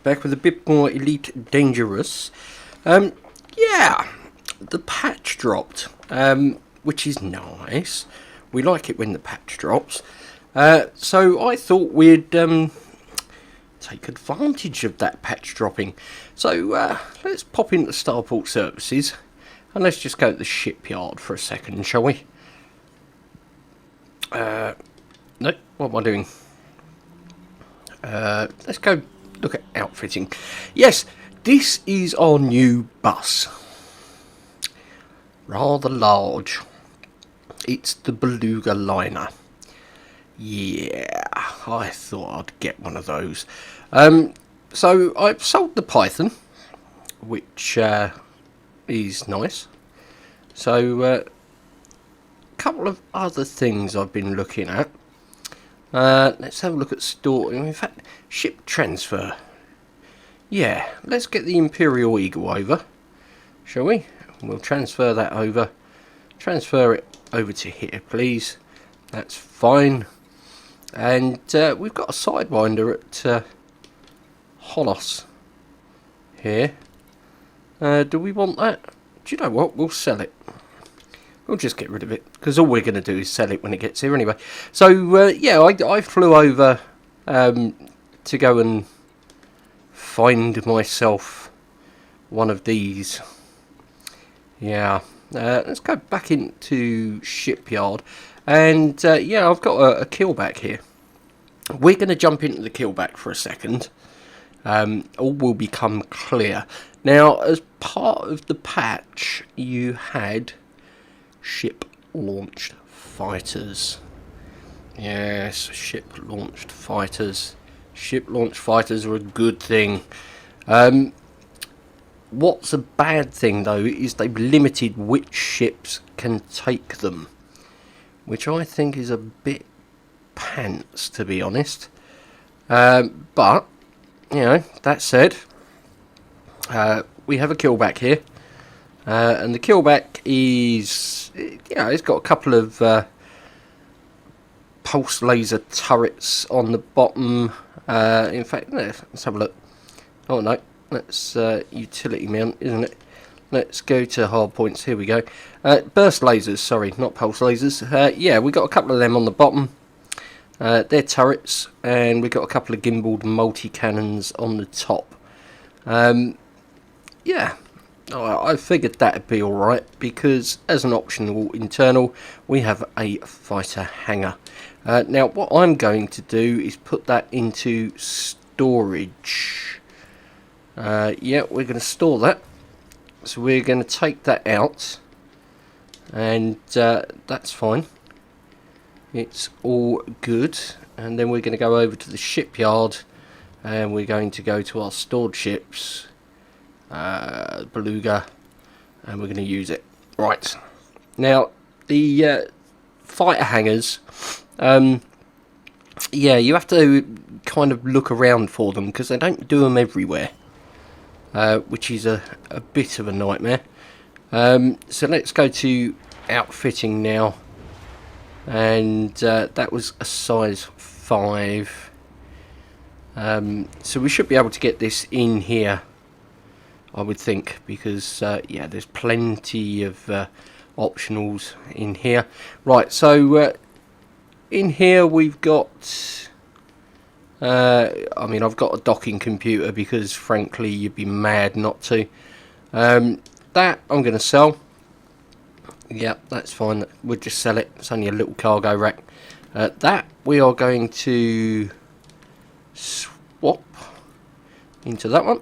back with a bit more Elite Dangerous. Yeah, the patch dropped, which is nice. We like it when the patch drops. So I thought we'd take advantage of that patch dropping. So let's pop into Starport Services and let's just go to the shipyard for a second, shall we? No, what am I doing? Let's go look at outfitting. Yes, this is our new bus. Rather large. It's the Beluga liner. Yeah, I thought I'd get one of those. So I've sold the Python, which is nice. So a couple of other things I've been looking at. Let's have a look at store. In fact, ship transfer. Yeah, let's get the Imperial Eagle over, shall we? We'll transfer that over. Transfer it over to here, please. That's fine. And we've got a Sidewinder at Holos here. Do we want that? Do you know what? We'll sell it. We'll just get rid of it, because all we're going to do is sell it when it gets here anyway. So, yeah, I flew over to go and find myself one of these. Yeah, let's go back into shipyard. And, yeah, I've got a killback here. We're going to jump into the killback for a second. All will become clear. Now, as part of the patch, you had ship-launched fighters. Yes, ship-launched fighters. Ship-launched fighters are a good thing. What's a bad thing, though, is they've limited which ships can take them, which I think is a bit pants, to be honest. But, you know, that said, we have a killback here. And the killback is, you know, it's got a couple of pulse laser turrets on the bottom. In fact, let's have a look. Oh no, that's utility mount, isn't it? Let's go to hard points. Here we go. Burst lasers, sorry, not pulse lasers. Yeah, we got a couple of them on the bottom. They're turrets, and we got a couple of gimbaled multi-cannons on the top. Yeah. I figured that'd be alright, because as an optional internal, we have a fighter hangar. Now, what I'm going to do is put that into storage. Yeah, we're going to store that. So we're going to take that out, and that's fine. It's all good. And then we're going to go over to the shipyard, and we're going to go to our stored ships. Beluga, and we're going to use it. Right, now the fighter hangars, yeah, you have to kind of look around for them, because they don't do them everywhere, which is a bit of a nightmare. So let's go to outfitting now, and that was a size 5, so we should be able to get this in here, I would think, because yeah, there's plenty of optionals in here. Right, so in here we've got I mean, I've got a docking computer, because frankly you'd be mad not to. That I'm going to sell. Yeah, that's fine, we'll just sell it. It's only a little cargo rack. That we are going to swap into that one.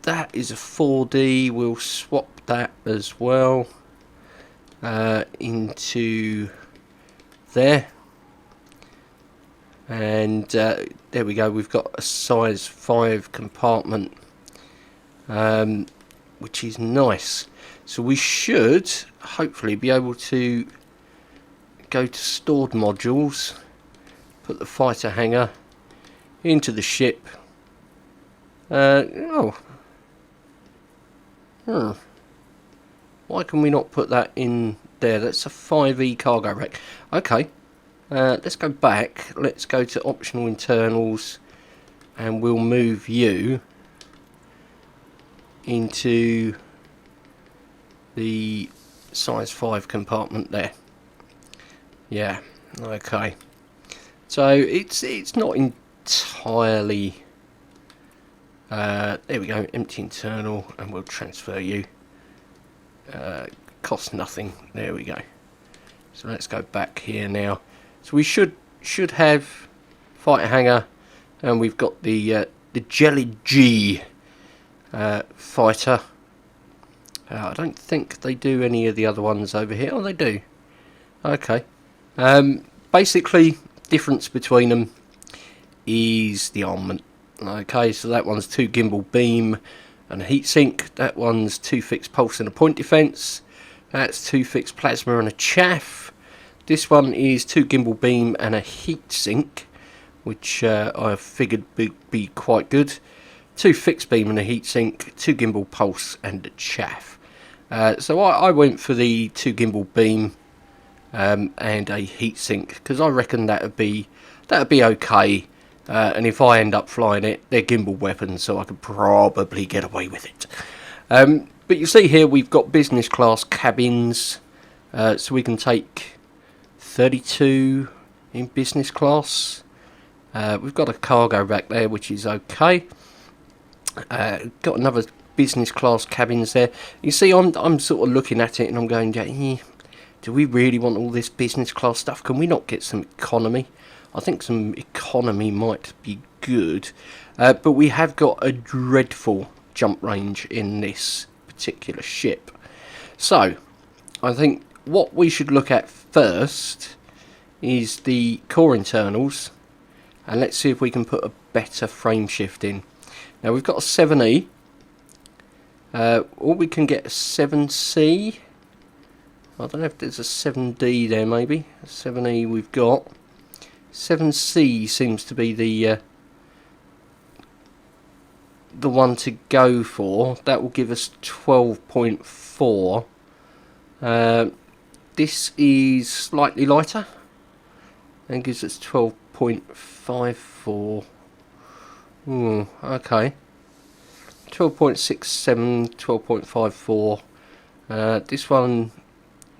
That is a 4D. We'll swap that as well into there, and there we go. We've got a size 5 compartment, which is nice. So we should hopefully be able to go to stored modules, put the fighter hangar into the ship. Why can we not put that in there? That's a 5E cargo rack. Okay, Let's go back. Let's go to optional internals, and we'll move you into the size 5 compartment there. Yeah, okay. So it's not entirely. There we go, empty internal, and we'll transfer you. Cost nothing. There we go. So let's go back here now. So we should have fighter hangar, and we've got the Jelly G fighter. I don't think they do any of the other ones over here. Oh, they do. Okay. Basically, difference between them is the armament. Okay, so that one's 2 gimbal beam and a heatsink. That one's 2 fixed pulse and a point defense. That's 2 fixed plasma and a chaff. This one is 2 gimbal beam and a heatsink, which I figured would be quite good. 2 fixed beam and a heatsink, 2 gimbal pulse and a chaff. So I went for the 2 gimbal beam and a heatsink, because I reckon that'd be okay. And if I end up flying it, they're gimbal weapons, so I could probably get away with it. But you see here we've got business class cabins, so we can take 32 in business class. We've got a cargo rack there, which is okay. Got another business class cabins there. You see, I'm sort of looking at it and I'm going, do we really want all this business class stuff? Can we not get some economy? I think some economy might be good, but we have got a dreadful jump range in this particular ship. So I think what we should look at first is the core internals, and let's see if we can put a better frame shift in. Now we've got a 7E, or we can get a 7C. I don't know if there's a 7D there, maybe. A 7E we've got. 7C seems to be the one to go for. That will give us 12.4. This is slightly lighter and gives us 12.54. Okay. 12.67, 12.54.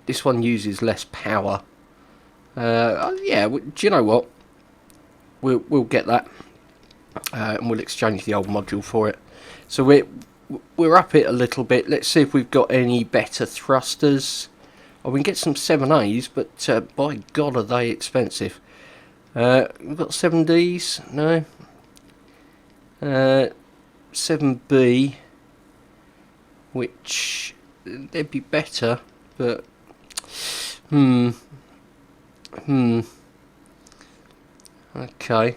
This one uses less power. Yeah, do you know what? We'll get that, and we'll exchange the old module for it. So we're up it a little bit. Let's see if we've got any better thrusters. Oh, we can get some 7As, but by God, are they expensive? We've got 7Ds, no. 7B, which they'd be better, but okay.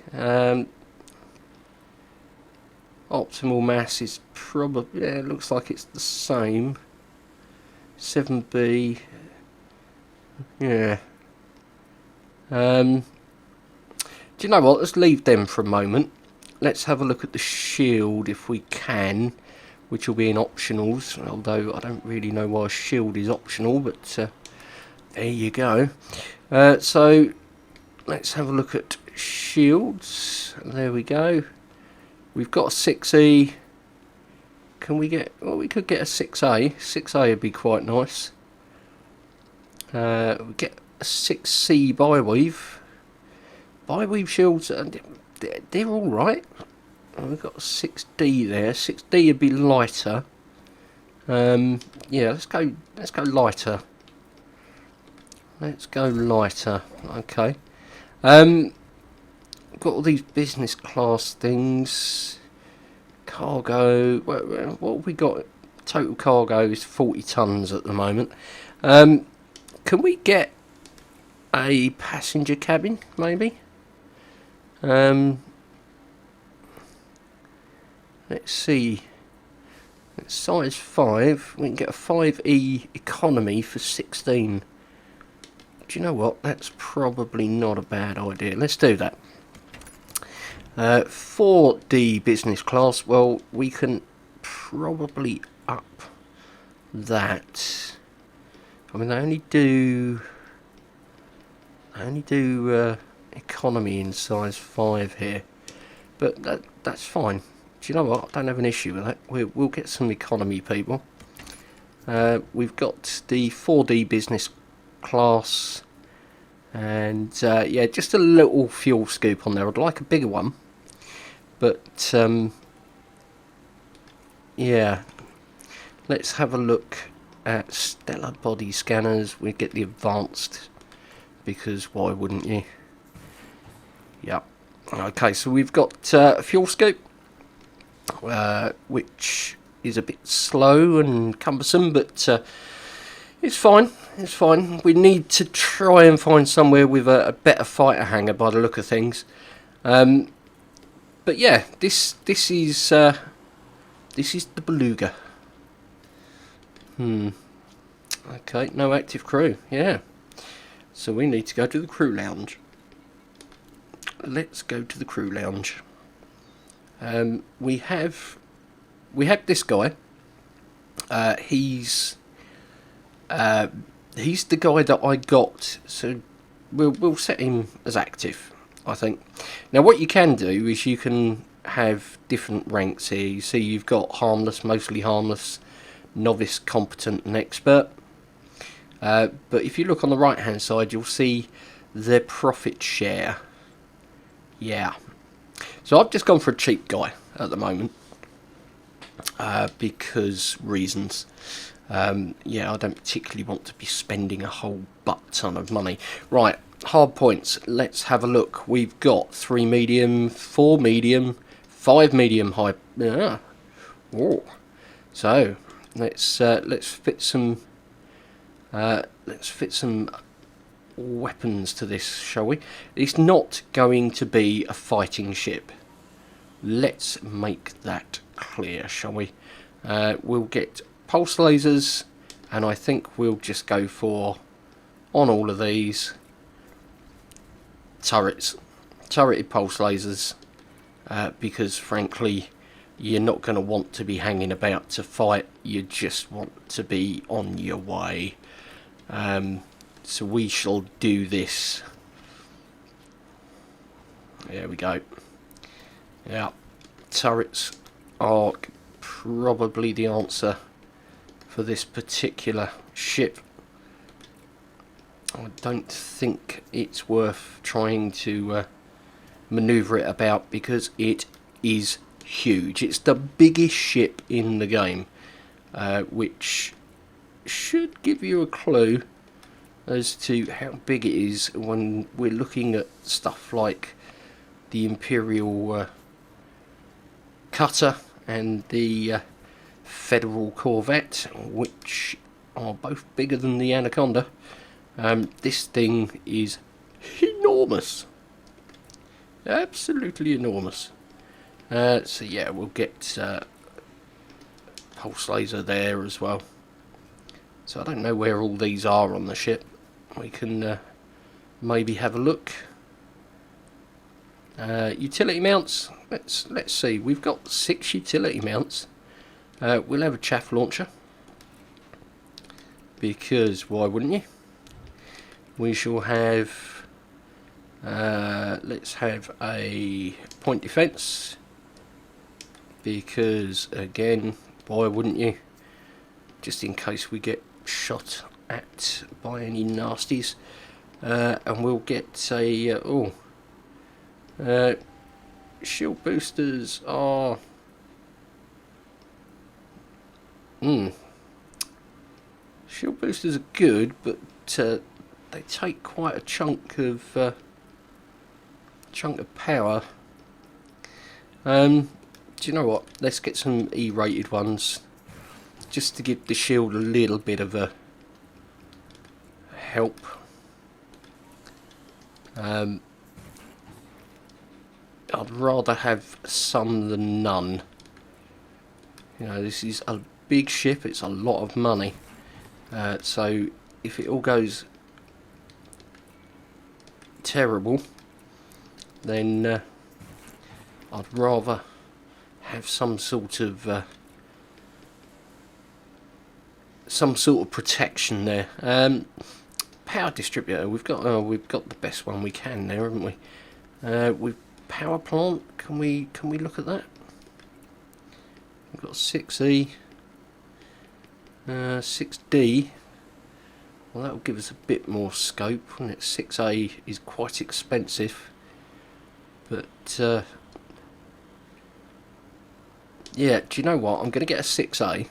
Optimal mass is probably, yeah, it looks like it's the same. 7B, yeah. Do you know what? Let's leave them for a moment. Let's have a look at the shield if we can, which will be in optionals, although I don't really know why shield is optional, but there you go. So let's have a look at shields. There we go. We've got a 6E. Can we get, well, we could get a 6A. 6A would be quite nice. We get a 6C biweave. Biweave shields, they're all right. We've got a 6D there. 6D would be lighter. Yeah, let's go lighter. Let's go lighter. Okay. Got all these business class things. Cargo. What have we got? Total cargo is 40 tons at the moment. Can we get a passenger cabin, maybe? Let's see. It's size 5. We can get a 5E economy for 16. Do you know what? That's probably not a bad idea. Let's do that. 4D business class. Well, we can probably up that. I mean, they only do I only do economy in size 5 here, but that's fine. Do you know what? I don't have an issue with that. We'll get some economy people. We've got the 4D business class, and yeah, just a little fuel scoop on there. I'd like a bigger one, but yeah, let's have a look at stellar body scanners. We get the advanced, because why wouldn't you? Yep. Okay, so we've got a fuel scoop, which is a bit slow and cumbersome, but it's fine. It's fine. We need to try and find somewhere with a better fighter hangar by the look of things. But yeah, this is the Beluga. Okay, no active crew. Yeah. So we need to go to the crew lounge. Let's go to the crew lounge. We have this guy. He's the guy that I got. So we'll set him as active, I think. Now what you can do is you can have different ranks here. You see you've got harmless, mostly harmless, novice, competent and expert. But if you look on the right hand side, you'll see their profit share. Yeah. So I've just gone for a cheap guy at the moment. Because reasons. Yeah, I don't particularly want to be spending a whole butt ton of money. Right, hard points. Let's have a look. We've got 3 medium, 4 medium, 5 medium high. Yeah. Oh. So let's fit some weapons to this, shall we? It's not going to be a fighting ship. Let's make that clear, shall we? We'll get pulse lasers, and I think we'll just go for, on all of these, turreted pulse lasers, because frankly you're not going to want to be hanging about to fight. You just want to be on your way. So we shall do this. There we go. Yeah, turrets are probably the answer for this particular ship. I don't think it's worth trying to manoeuvre it about, because it is huge. It's the biggest ship in the game, which should give you a clue as to how big it is when we're looking at stuff like the Imperial cutter and the Federal Corvette, which are both bigger than the Anaconda. This thing is enormous, absolutely enormous. So yeah, we'll get pulse laser there as well. So I don't know where all these are on the ship. We can maybe have a look. Utility mounts. Let's see. We've got 6 utility mounts. We'll have a chaff launcher, because why wouldn't you? We shall have. Let's have a point defence, because again, why wouldn't you? Just in case we get shot at by any nasties. And we'll get a shield boosters are shield boosters are good, but they take quite a chunk of power. Do you know what? Let's get some E-rated ones, just to give the shield a little bit of a help. I'd rather have some than none. You know, this is a big ship, it's a lot of money. So if it all goes terrible, then I'd rather have some sort of protection there. power distributor. We've got the best one we can there, haven't we? With power plant, can we look at that? We've got 6E, 6D. Well, that will give us a bit more scope, wouldn't it? 6A is quite expensive, but yeah. Do you know what? I'm going to get a 6A.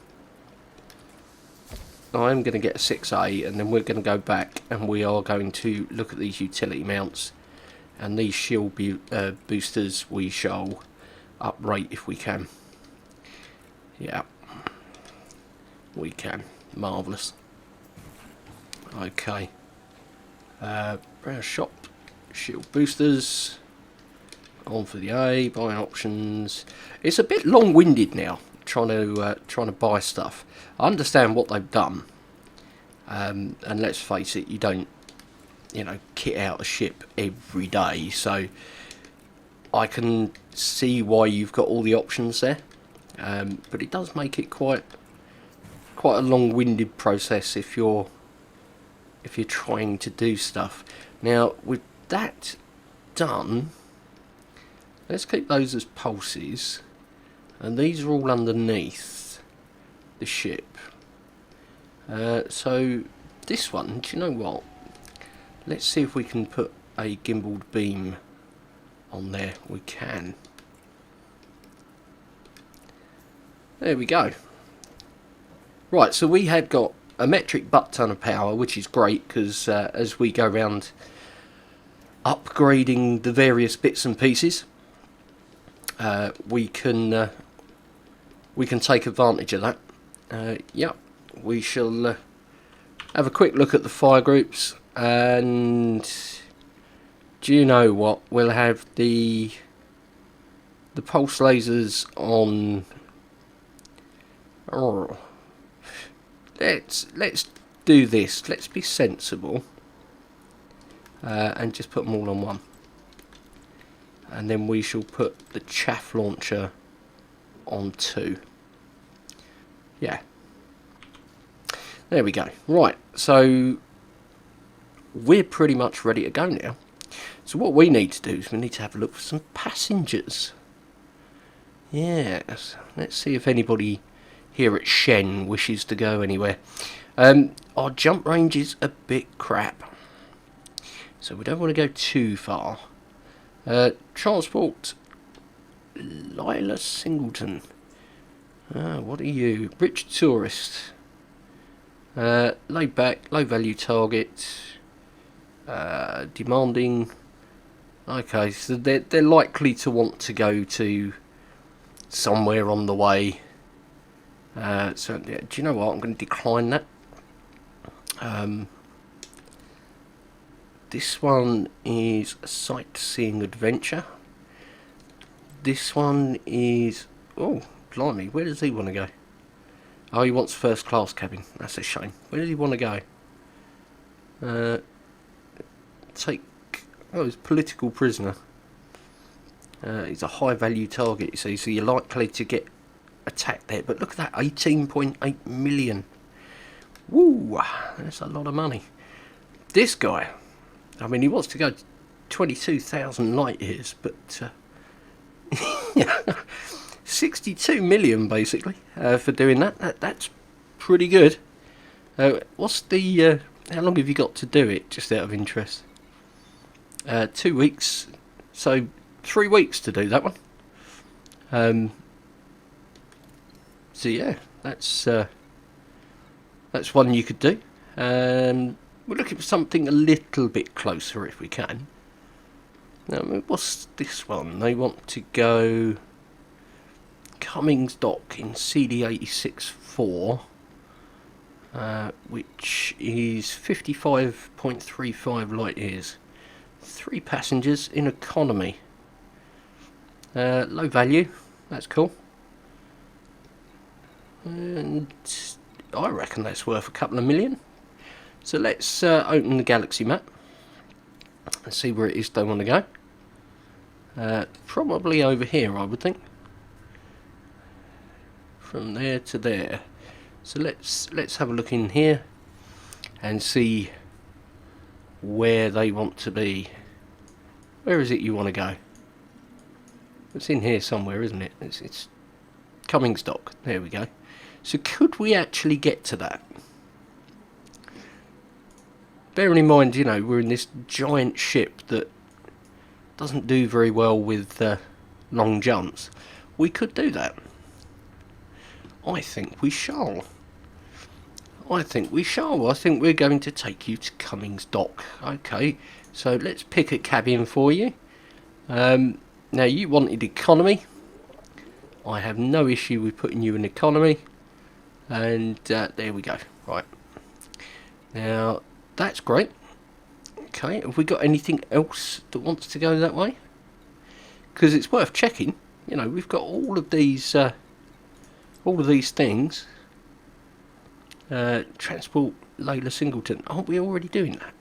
I'm going to get a 6A, and then we're going to go back and we are going to look at these utility mounts and these shield boosters. We shall uprate if we can. Yeah, we can. Marvellous. Okay. Browse shop. Shield boosters. On for the A. Buying options. It's a bit long-winded now, trying to buy stuff. I understand what they've done, and let's face it, you don't, kit out a ship every day, so I can see why you've got all the options there, but it does make it quite a long-winded process if you're trying to do stuff. Now, with that done, let's keep those as pulses, and these are all underneath the ship. So this one, do you know what? Let's see if we can put a gimbaled beam on there. We can. There we go. Right, so we had got a metric butt ton of power, which is great because as we go around upgrading the various bits and pieces, we can take advantage of that. Yep, we shall have a quick look at the fire groups, and do you know what? We'll have the pulse lasers on. Oh, let's do this. Let's be sensible, and just put them all on one. And then we shall put the chaff launcher on 2. Yeah. There we go. Right, so we're pretty much ready to go now. So what we need to do is we need to have a look for some passengers. Yes. Let's see if anybody here at Shen wishes to go anywhere. Our jump range is a bit crap, so we don't want to go too far. Transport Lila Singleton. What are you? Rich tourist. Laid back, low value target. Demanding. Okay, so they're likely to want to go to somewhere on the way. So yeah, do you know what? I'm going to decline that. This one is a sightseeing adventure. This one is... Oh, blimey, where does he want to go? Oh, he wants first class cabin. That's a shame. Where does he want to go? Take... Oh, he's a political prisoner. He's a high value target, you see, so you're likely to get attacked there. But look at that, 18.8 million. Woo, that's a lot of money. This guy... I mean, he wants to go 22,000 light years, but 62 million basically for doing that. That's pretty good. What's the? How long have you got to do it? Just out of interest. 2 weeks, so 3 weeks to do that one. So yeah, that's one you could do. We're looking for something a little bit closer if we can. Now, what's this one? They want to go Cummings Dock in CD86-4, which is 55.35 light years. 3 passengers in economy. Low value, that's cool. And I reckon that's worth a couple of million. So let's open the galaxy map and see where it is they want to go. Probably over here, I would think. From there to there. So let's have a look in here and see where they want to be. Where is it you want to go? It's in here somewhere, isn't it? It's Cummings Dock. There we go. So could we actually get to that? Bearing in mind, you know, we're in this giant ship that doesn't do very well with long jumps. We could do that. I think we shall. I think we shall. I think we're going to take you to Cummings Dock. Okay, so let's pick a cabin for you. Now, you wanted economy. I have no issue with putting you in economy. And there we go. Right. Now, that's great. Okay, have we got anything else that wants to go that way? Because it's worth checking. You know, we've got all of these things. Transport Layla Singleton. Aren't we already doing that?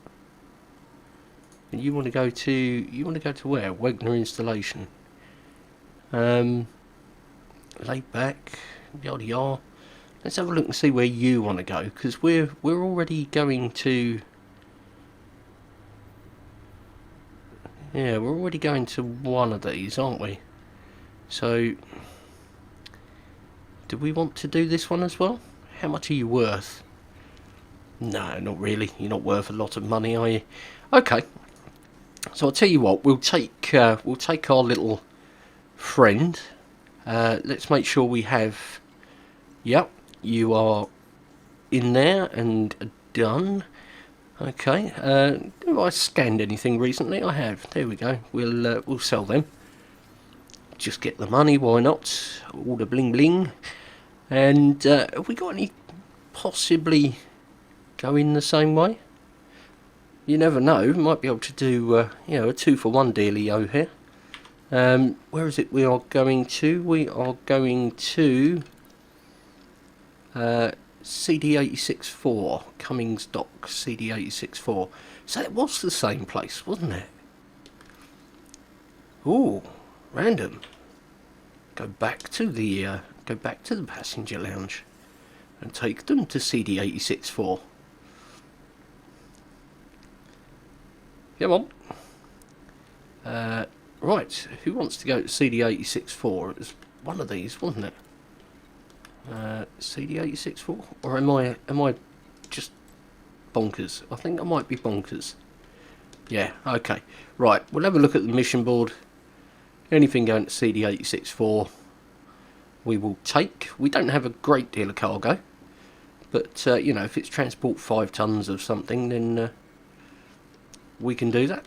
And you want to go to where? Wagner Installation. Laid back. Yada yada. Let's have a look and see where you want to go, because we're already going to. Yeah, we're already going to one of these, aren't we? So, do we want to do this one as well? How much are you worth? No, not really. You're not worth a lot of money, are you? Okay. So I'll tell you what. We'll take our little friend. Let's make sure we have. Yep, you are in there and done. Okay. Have I scanned anything recently? I have. There we go. We'll sell them. Just get the money. Why not? All the bling bling. And have we got any possibly going the same way? You never know. Might be able to do a 2-for-1 dealio here. Where is it we are going to? We are going to CD86-4, Cummings Dock, CD86-4. So it was the same place, wasn't it? Ooh, random. Go back to the passenger lounge and take them to CD86-4. Come on. Right, who wants to go to CD86-4? It was one of these, wasn't it? CD86-4? Or am I just bonkers? I think I might be bonkers. Yeah, okay. Right, we'll have a look at the mission board. Anything going to CD86-4 we will take. We don't have a great deal of cargo, but you know, if it's transport 5 tons of something, then we can do that.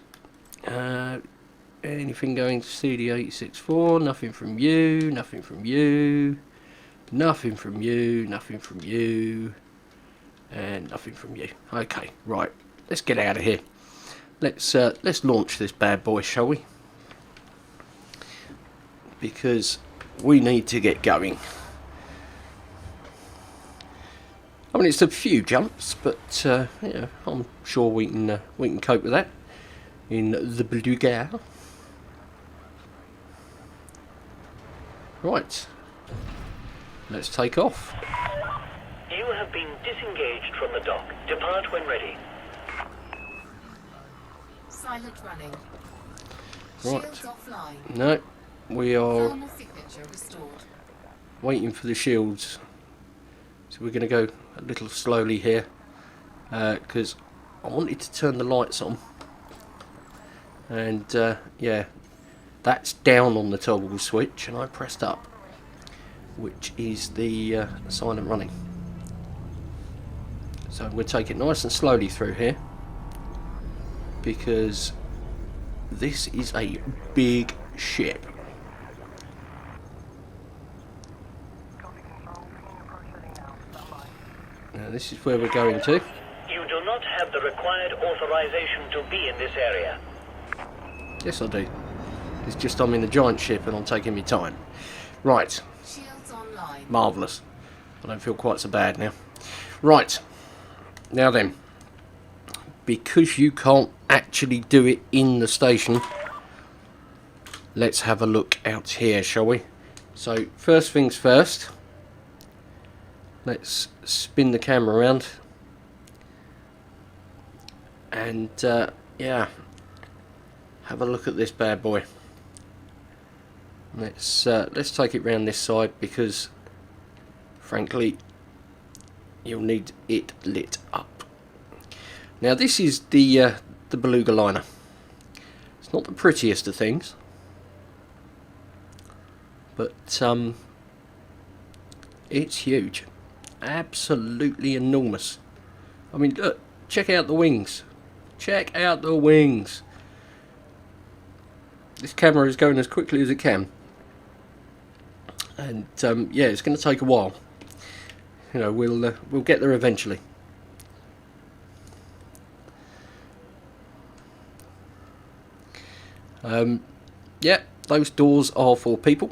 Anything going to CD86-4? Nothing from you, nothing from you, nothing from you, nothing from you, and nothing from you. Okay, right, let's get out of here. Let's launch this bad boy, shall we? Because we need to get going. I mean, it's a few jumps, but yeah, I'm sure we can cope with that in the Beluga. Right, let's take off. You have been disengaged from the dock. Depart when ready. Silent running. Right. Shields offline. No, we are Thermal signature restored. waiting for the shields. So we're going to go a little slowly here, because I wanted to turn the lights on. And yeah, that's down on the toggle switch, and I pressed up, which is the silent running. So we'll take it nice and slowly through here, because this is a big ship. Now this is where we're going to. You do not have the required authorization to be in this area. Yes, I do. It's just I'm in a giant ship and I'm taking my time. Right. Shields online. Marvellous. I don't feel quite so bad now. Right. Now then. Because you can't actually do it in the station, let's have a look out here, shall we? So, first things first. Let's spin the camera around. and yeah, have a look at this bad boy. Let's take it round this side, because frankly you'll need it lit up. Now this is the beluga liner. It's not the prettiest of things, but it's huge, absolutely enormous. I mean, look, check out the wings. Check out the wings. This camera is going as quickly as it can, and yeah, it's going to take a while. You know, we'll get there eventually. Yeah, those doors are for people.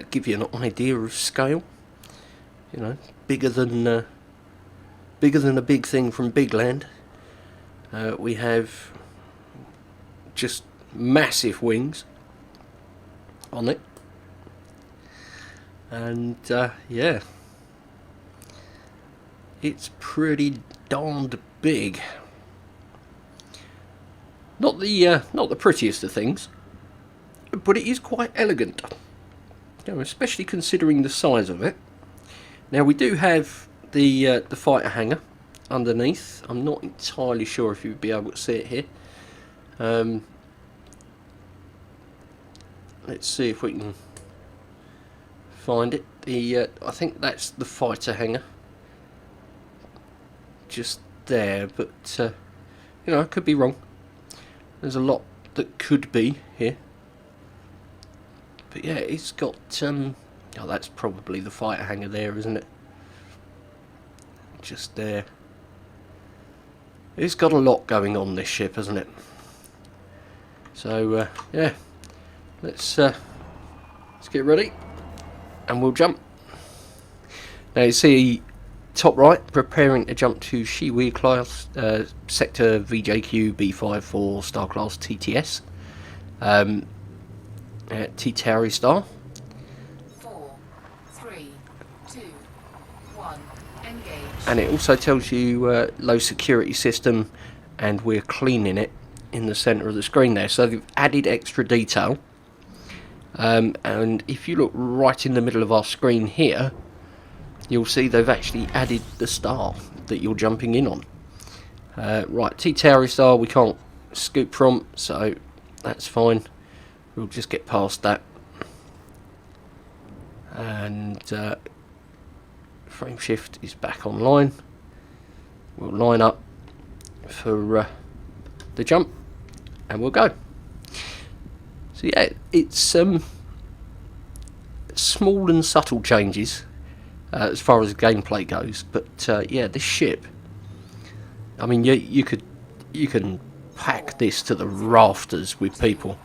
Give you an idea of scale. You know, bigger than a big thing from Big Land. We have just massive wings on it, and yeah, it's pretty darned big. Not the prettiest of things, but it is quite elegant. You know, especially considering the size of it. Now we do have the fighter hangar underneath. I'm not entirely sure if you'd be able to see it here. Let's see if we can find it. I think that's the fighter hangar, just there, but you know, I could be wrong. There's a lot that could be here, but yeah, it's got oh, that's probably the fighter hangar there, isn't it? Just there. It's got a lot going on, this ship, hasn't it? So yeah, let's get ready and we'll jump. Now you see top right, preparing to jump to Shiwi class, sector VJQ B54 star class TTS, T-Tauri star. 4, 3, 2, 1, engage. And it also tells you low security system, and we're cleaning it in the centre of the screen there. So they've added extra detail, and if you look right in the middle of our screen here, you'll see they've actually added the star that you're jumping in on. Right, T-Tauri star we can't scoop from, so that's fine. We'll just get past that. And frame shift is back online. We'll line up for the jump and we'll go. So yeah, it's small and subtle changes as far as gameplay goes, but yeah, this ship, I mean, you can pack this to the rafters with people.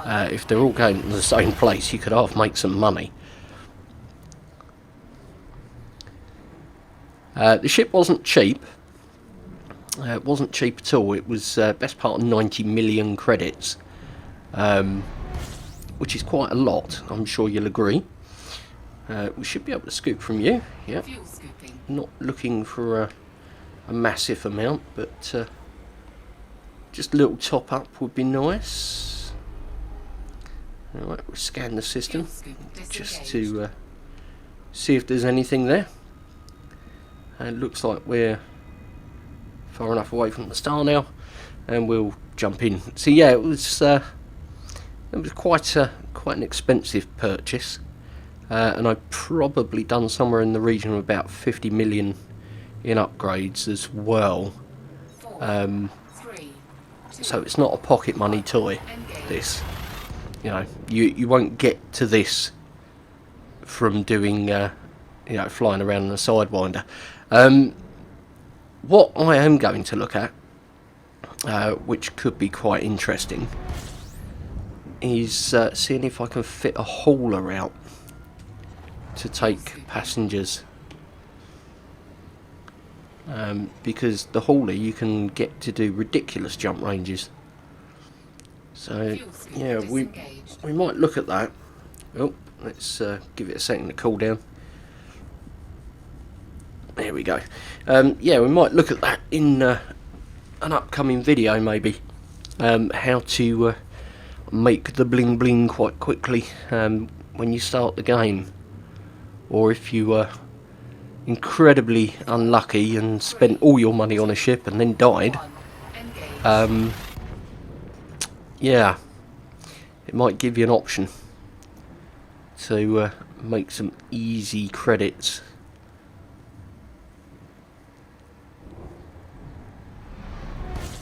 If they're all going to the same place, you could half make some money. The ship wasn't cheap. It wasn't cheap at all. It was best part of 90 million credits, which is quite a lot. I'm sure you'll agree. We should be able to scoop from you. Yeah. Fuel scooping. Not looking for a massive amount, but just a little top up would be nice. Alright, we'll scan the system just to see if there's anything there. And it looks like we're far enough away from the star now, and we'll jump in. So yeah, it was quite an expensive purchase, and I've probably done somewhere in the region of about 50 million in upgrades as well. 4, 3, 2, So it's not a pocket money toy. This, you know, you won't get to this from doing you know, flying around in a Sidewinder. What I am going to look at, which could be quite interesting, is seeing if I can fit a hauler out to take passengers, because the hauler you can get to do ridiculous jump ranges. So yeah, we might look at that. Oh, let's give it a second to cool down. There we go. Yeah, we might look at that in an upcoming video maybe, how to make the bling bling quite quickly when you start the game, or if you were incredibly unlucky and spent all your money on a ship and then died. Yeah, it might give you an option to make some easy credits.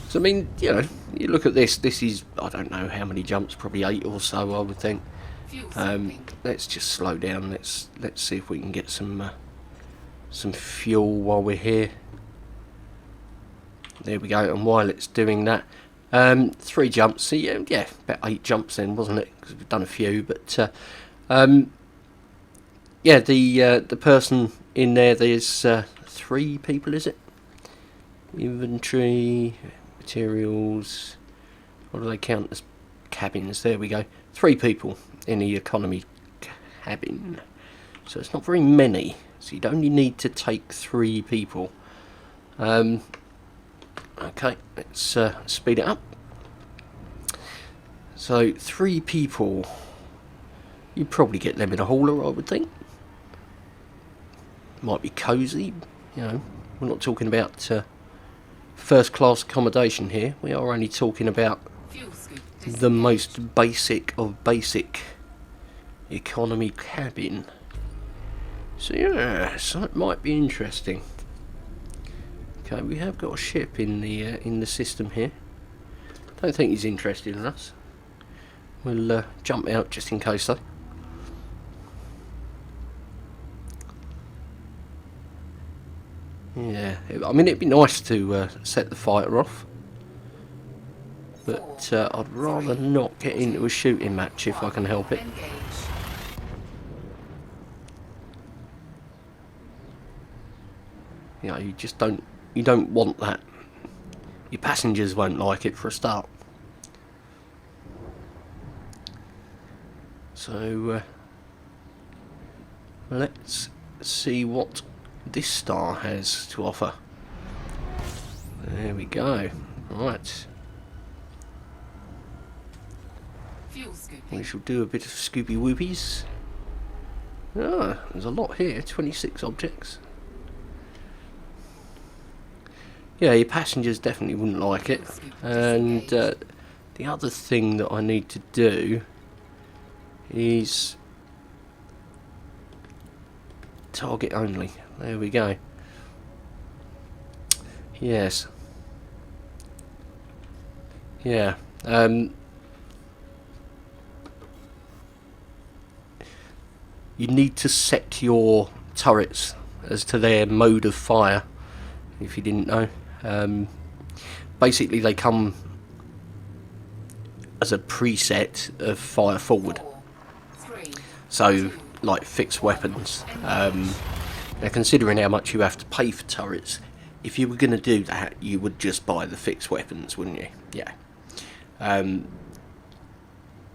So I mean, you know, you look at this. This is, I don't know how many jumps, probably 8 or so, I would think. Let's just slow down. Let's see if we can get some fuel while we're here. There we go. And while it's doing that, 3 jumps. So yeah, about 8 jumps then, wasn't it? Because we've done a few, but yeah, the person in there. There's 3 people, is it? Inventory, materials. What do they count as cabins? There we go. 3 people in the economy cabin. So it's not very many. So you'd only need to take 3 people. Okay, let's speed it up. So 3 people. You'd probably get them in a hauler, I would think. Might be cosy, you know. We're not talking about first class accommodation here. We are only talking about the most basic of basic economy cabin. So yeah, so it might be interesting. Okay, we have got a ship in the system here. Don't think he's interested in us. We'll jump out just in case though. Yeah, I mean it'd be nice to set the fighter off, but I'd rather not get into a shooting match if I can help it. You know, you don't want that. Your passengers won't like it for a start. So let's see what this star has to offer. There we go. Right. We shall do a bit of Scooby Whoopies. Ah, there's a lot here. 26 objects. Yeah, your passengers definitely wouldn't like it. And the other thing that I need to do is target only. There we go. Yes. Yeah. You need to set your turrets as to their mode of fire, if you didn't know. Basically they come as a preset of fire forward. So, like fixed weapons. Now considering how much you have to pay for turrets, if you were going to do that, you would just buy the fixed weapons, wouldn't you? Yeah.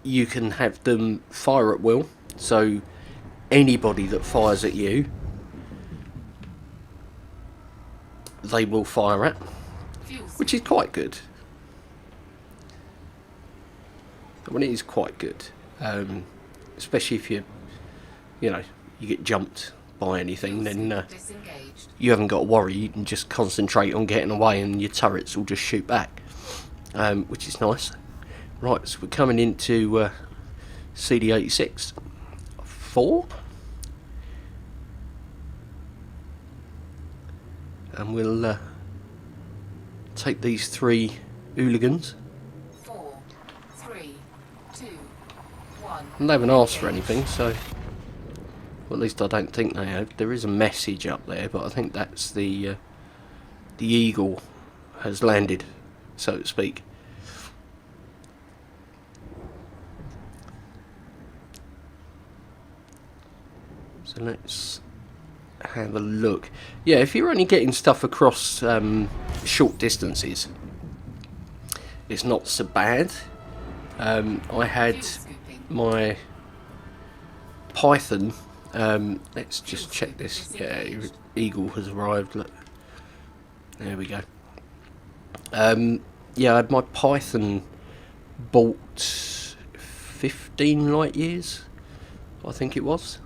You can have them fire at will, so anybody that fires at you, they will fire at, which is quite good. I mean, it is quite good, especially if you know, you get jumped by anything, then you haven't got to worry. You can just concentrate on getting away, and your turrets will just shoot back, which is nice. Right, so we're coming into CD86 4, and we'll take these 3 hooligans. 4, 3, 2, 1. And they haven't asked for anything, so well, at least I don't think they have. There is a message up there, but I think that's the eagle has landed, so to speak. So let's have a look. Yeah, if you're only getting stuff across short distances, it's not so bad. I had my Python. Let's just check this. Yeah, eagle has arrived. Look, there we go. Yeah, I had my Python bought 15 light years, I think it was,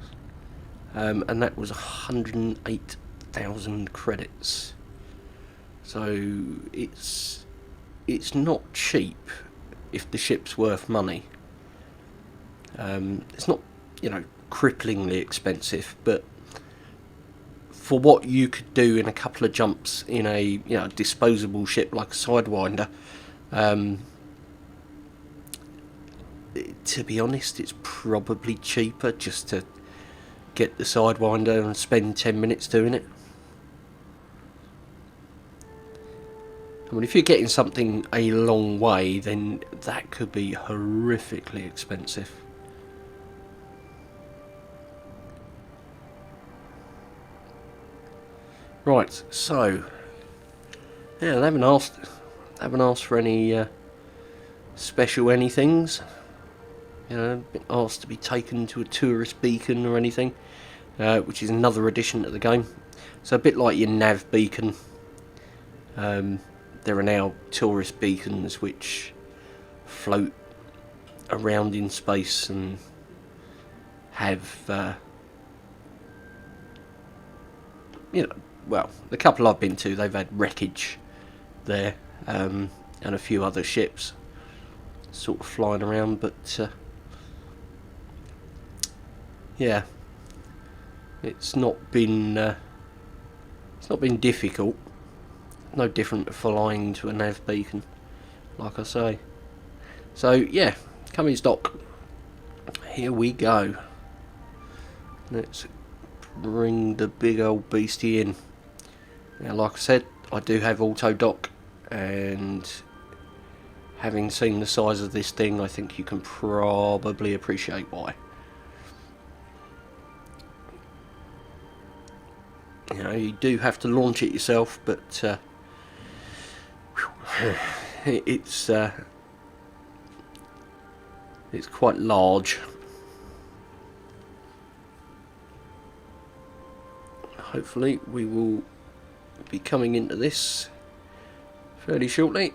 and that was 108,000 credits. So it's not cheap if the ship's worth money. It's not, cripplingly expensive, but for what you could do in a couple of jumps in a disposable ship like a Sidewinder, to be honest, it's probably cheaper just to get the Sidewinder and spend 10 minutes doing it. I mean, if you're getting something a long way, then that could be horrifically expensive. Right, so yeah, they haven't asked for any special anythings. Been asked to be taken to a tourist beacon or anything, which is another addition to the game. So a bit like your nav beacon, there are now tourist beacons which float around in space and have, well, the couple I've been to, they've had wreckage there, and a few other ships sort of flying around, but yeah, it's not been difficult. No different to flying to a nav beacon, like I say. So yeah, Cummins dock. Here we go. Let's bring the big old beastie in. Now, like I said, I do have auto dock, and having seen the size of this thing, I think you can probably appreciate why. You do have to launch it yourself, but it's quite large. Hopefully we will be coming into this fairly shortly.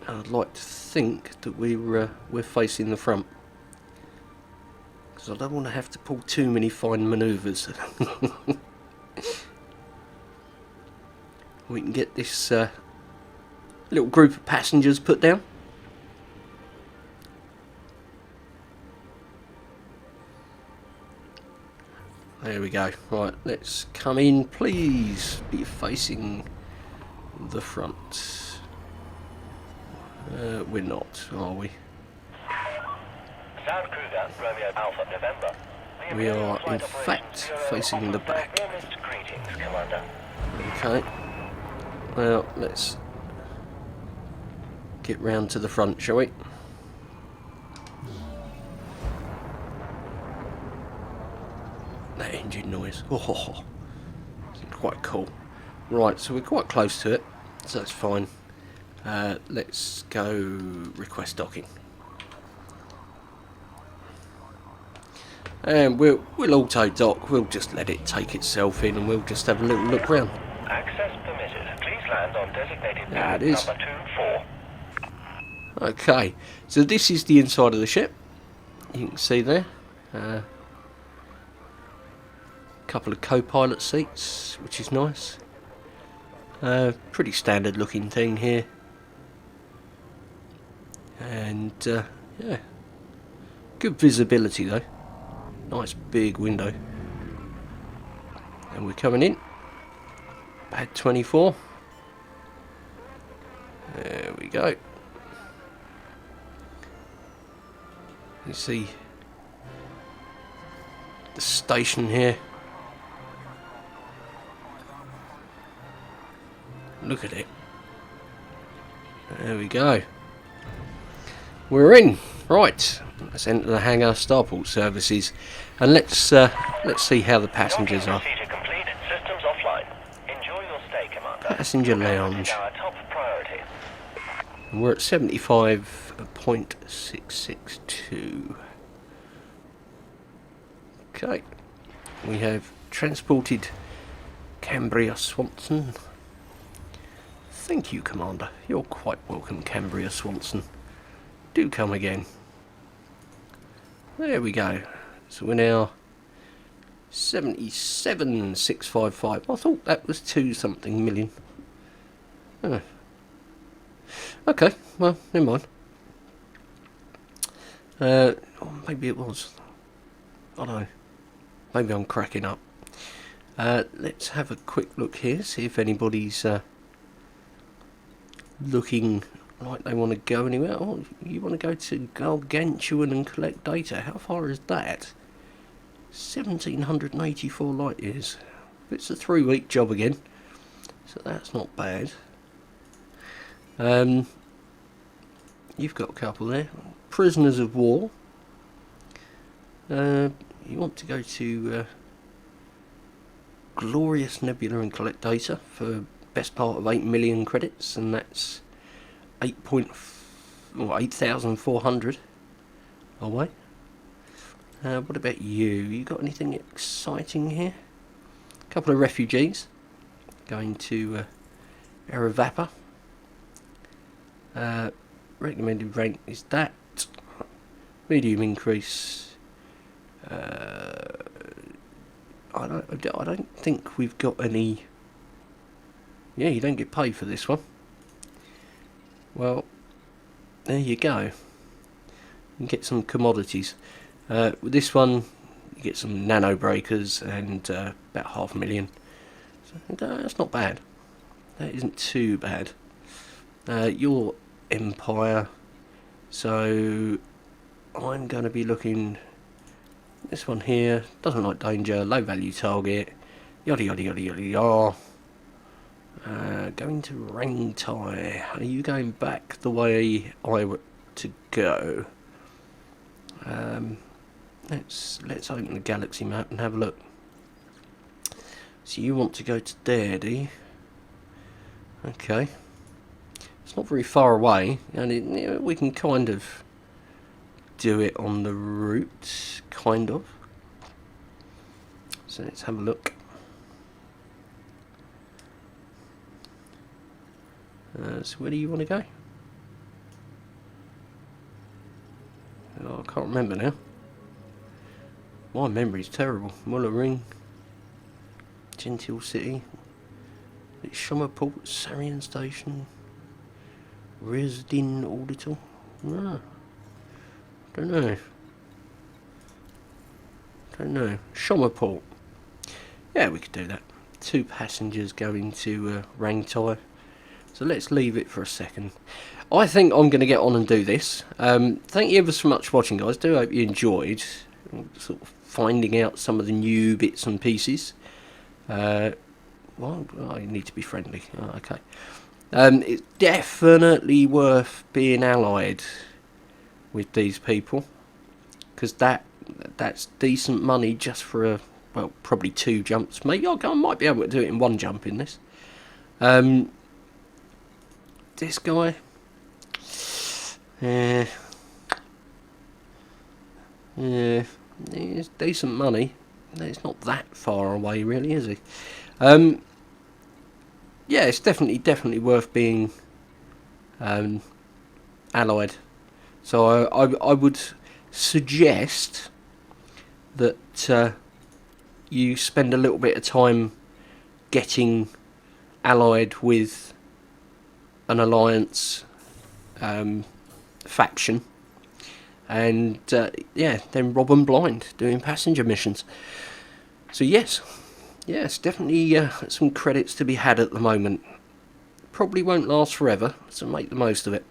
I'd like to think that we're facing the front, because I don't want to have to pull too many fine manoeuvres. We can get this little group of passengers put down. There we go. Right, let's come in. Please be facing the front. We're not, are we? Sound Cruiser, Romeo Alpha November. We are, in fact, facing the back. Warmest greetings, Commander. Okay. Well, let's get round to the front, shall we? That engine noise. Oh, it's quite cool. Right, so we're quite close to it, so that's fine. Let's go request docking. And we'll auto dock. We'll just let it take itself in, and we'll just have a little look round. Access permitted. Please land on designated There pad it is. number 24. Okay, so this is the inside of the ship. You can see there. Couple of co-pilot seats, which is nice. Pretty standard looking thing here. And yeah, good visibility though. Nice big window. And we're coming in. Pad 24. There we go. You see the station here. Look at it. There we go. We're in. Right. Let's enter the hangar, starport services, and let's see how the passengers are. Procedure complete. Systems offline. Enjoy your stay, Commander. Passenger lounge. Our top priority. And we're at 75.662. Okay. We have transported Cambria Swanson Thank you, Commander. You're quite welcome, Cambria Swanson. Do come again. There we go. So we're now 77,655. I thought that was 2 something million. Oh. Okay, well, never mind. Or maybe it was. I don't know. Maybe I'm cracking up. Let's have a quick look here, see if anybody's looking like they want to go anywhere. Oh, you want to go to Gargantuan and collect data. How far is that? 1,784 light years. It's a 3-week job again, so that's not bad. You've got a couple there. Prisoners of war. You want to go to Glorious Nebula and collect data for best part of 8 million credits, and that's 8,400 away. What about you? You got anything exciting here? A couple of refugees going to Eravapa. Recommended rank is that. Medium increase. I don't think we've got any. Yeah, you don't get paid for this one. Well, there you go. You can get some commodities. With this one, you get some nano breakers and about 500,000. So, that's not bad. That isn't too bad. Your empire. So I'm going to be looking. This one here doesn't like danger. Low value target. Yada yada yada yada yada. Going to Rangtai. Are you going back the way I were to go? Let's open the galaxy map and have a look. So you want to go to there, do you? Okay. It's not very far away, and we can kind of do it on the route, kind of. So let's have a look. So where do you want to go? Oh, I can't remember now. My memory's terrible. Muller Ring, Gentile City, Shummerport, Sarian Station, Resdin Auditor. No, don't know. Shummerport. Yeah, we could do that. 2 passengers going to Rangtai. So let's leave it for a second. I think I'm going to get on and do this. Thank you ever so much for watching, guys. Do hope you enjoyed sort of finding out some of the new bits and pieces. Well, I need to be friendly. Oh, okay. It's definitely worth being allied with these people, because that's decent money just for a, well, probably 2 jumps. Maybe I might be able to do it in 1 jump in this. This guy, yeah, it's decent money. It's not that far away, really, is he? Yeah, it's definitely worth being allied. So I would suggest that you spend a little bit of time getting allied with an alliance faction, and yeah, then rob 'em blind doing passenger missions. So yes, definitely some credits to be had at the moment. Probably won't last forever, so make the most of it.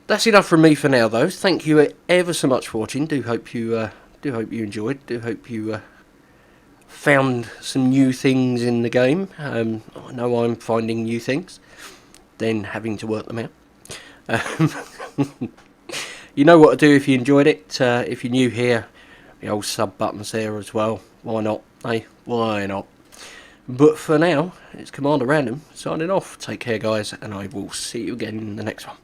That's enough from me for now, though. Thank you ever so much for watching. Do hope you enjoyed. Do hope you found some new things in the game. I know I'm finding new things, then having to work them out. You know what to do if you enjoyed it. If you're new here, the old sub button's there as well. Why not? Hey, why not? But for now, it's Commander Random signing off. Take care, guys, and I will see you again in the next one.